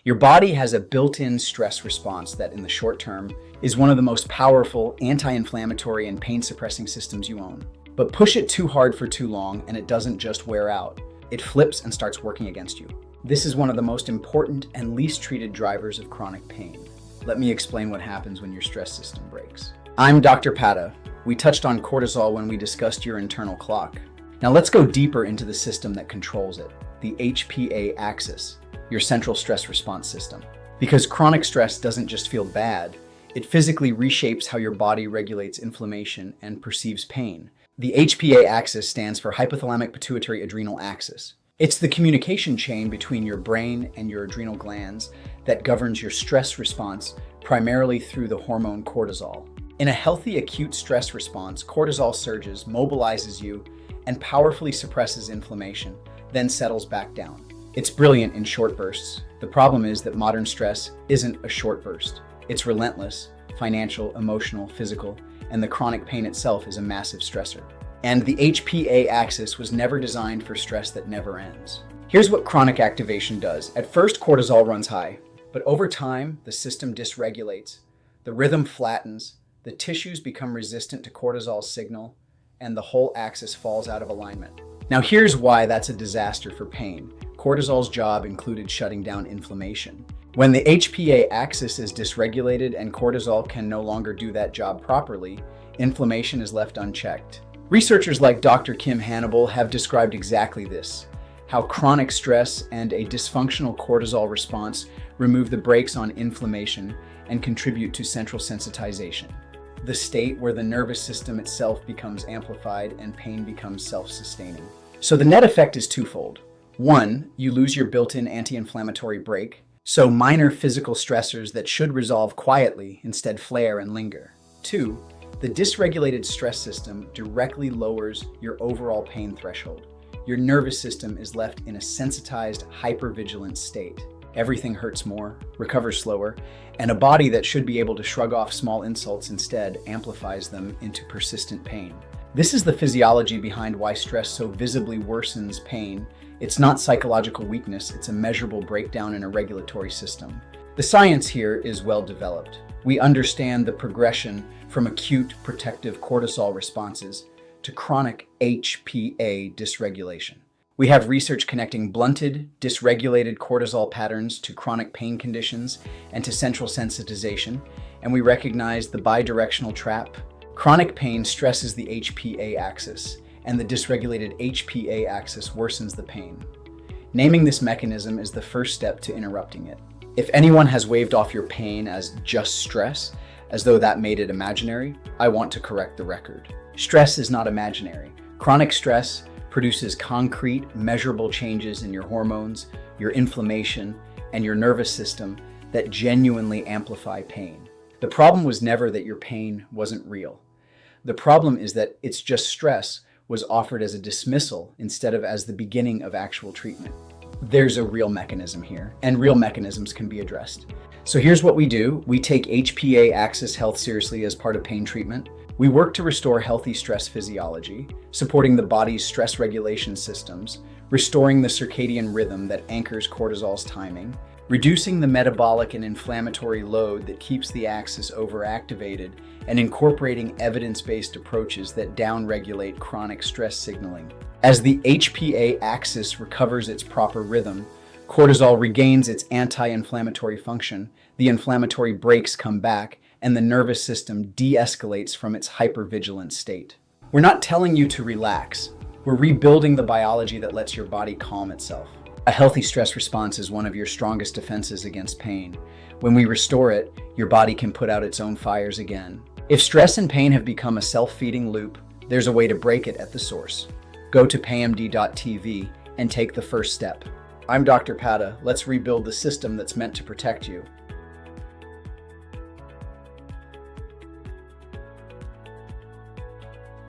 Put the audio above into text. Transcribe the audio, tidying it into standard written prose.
Your body has a built-in stress response that, in the short term, is one of the most powerful anti-inflammatory and pain-suppressing systems you own. But push it too hard for too long and it doesn't just wear out. It flips and starts working against you. This is one of the most important and least treated drivers of chronic pain. Let me explain what happens when your stress system breaks. I'm Dr. Padda. We touched on cortisol when we discussed your internal clock. Now let's go deeper into the system that controls it, the HPA axis, your central stress response system. Because chronic stress doesn't just feel bad, it physically reshapes how your body regulates inflammation and perceives pain. The HPA axis stands for hypothalamic pituitary adrenal axis. It's the communication chain between your brain and your adrenal glands that governs your stress response primarily through the hormone cortisol. In a healthy acute stress response, cortisol surges, mobilizes you, and powerfully suppresses inflammation, then settles back down. It's brilliant in short bursts. The problem is that modern stress isn't a short burst. It's relentless, financial, emotional, physical, and the chronic pain itself is a massive stressor. And the HPA axis was never designed for stress that never ends. Here's what chronic activation does. At first, cortisol runs high, but over time, the system dysregulates. The rhythm flattens, the tissues become resistant to cortisol's signal, and the whole axis falls out of alignment. Now here's why that's a disaster for pain. Cortisol's job included shutting down inflammation. When the HPA axis is dysregulated and cortisol can no longer do that job properly, inflammation is left unchecked. Researchers like Dr. Kim Hannibal have described exactly this, how chronic stress and a dysfunctional cortisol response remove the brakes on inflammation and contribute to central sensitization, the state where the nervous system itself becomes amplified and pain becomes self-sustaining. So the net effect is twofold. One, you lose your built-in anti-inflammatory brake, so minor physical stressors that should resolve quietly instead flare and linger. Two, the dysregulated stress system directly lowers your overall pain threshold. Your nervous system is left in a sensitized, hypervigilant state. Everything hurts more, recovers slower, and a body that should be able to shrug off small insults instead amplifies them into persistent pain. This is the physiology behind why stress so visibly worsens pain. It's not psychological weakness, it's a measurable breakdown in a regulatory system. The science here is well developed. We understand the progression from acute protective cortisol responses to chronic HPA dysregulation. We have research connecting blunted, dysregulated cortisol patterns to chronic pain conditions and to central sensitization, and we recognize the bidirectional trap. Chronic pain stresses the HPA axis, and the dysregulated HPA axis worsens the pain. Naming this mechanism is the first step to interrupting it. If anyone has waved off your pain as just stress, as though that made it imaginary, I want to correct the record. Stress is not imaginary. Chronic stress produces concrete, measurable changes in your hormones, your inflammation, and your nervous system that genuinely amplify pain. The problem was never that your pain wasn't real. The problem is that it's just stress was offered as a dismissal instead of as the beginning of actual treatment. There's a real mechanism here, and real mechanisms can be addressed. So here's what we do. We take HPA axis health seriously as part of pain treatment. We work to restore healthy stress physiology, supporting the body's stress regulation systems, restoring the circadian rhythm that anchors cortisol's timing, reducing the metabolic and inflammatory load that keeps the axis overactivated, and incorporating evidence-based approaches that downregulate chronic stress signaling. As the HPA axis recovers its proper rhythm, cortisol regains its anti-inflammatory function, the inflammatory brakes come back, and the nervous system de-escalates from its hypervigilant state. We're not telling you to relax. We're rebuilding the biology that lets your body calm itself. A healthy stress response is one of your strongest defenses against pain. When we restore it, your body can put out its own fires again. If stress and pain have become a self-feeding loop, there's a way to break it at the source. Go to paymd.tv and take the first step. I'm Dr. Padda. Let's rebuild the system that's meant to protect you.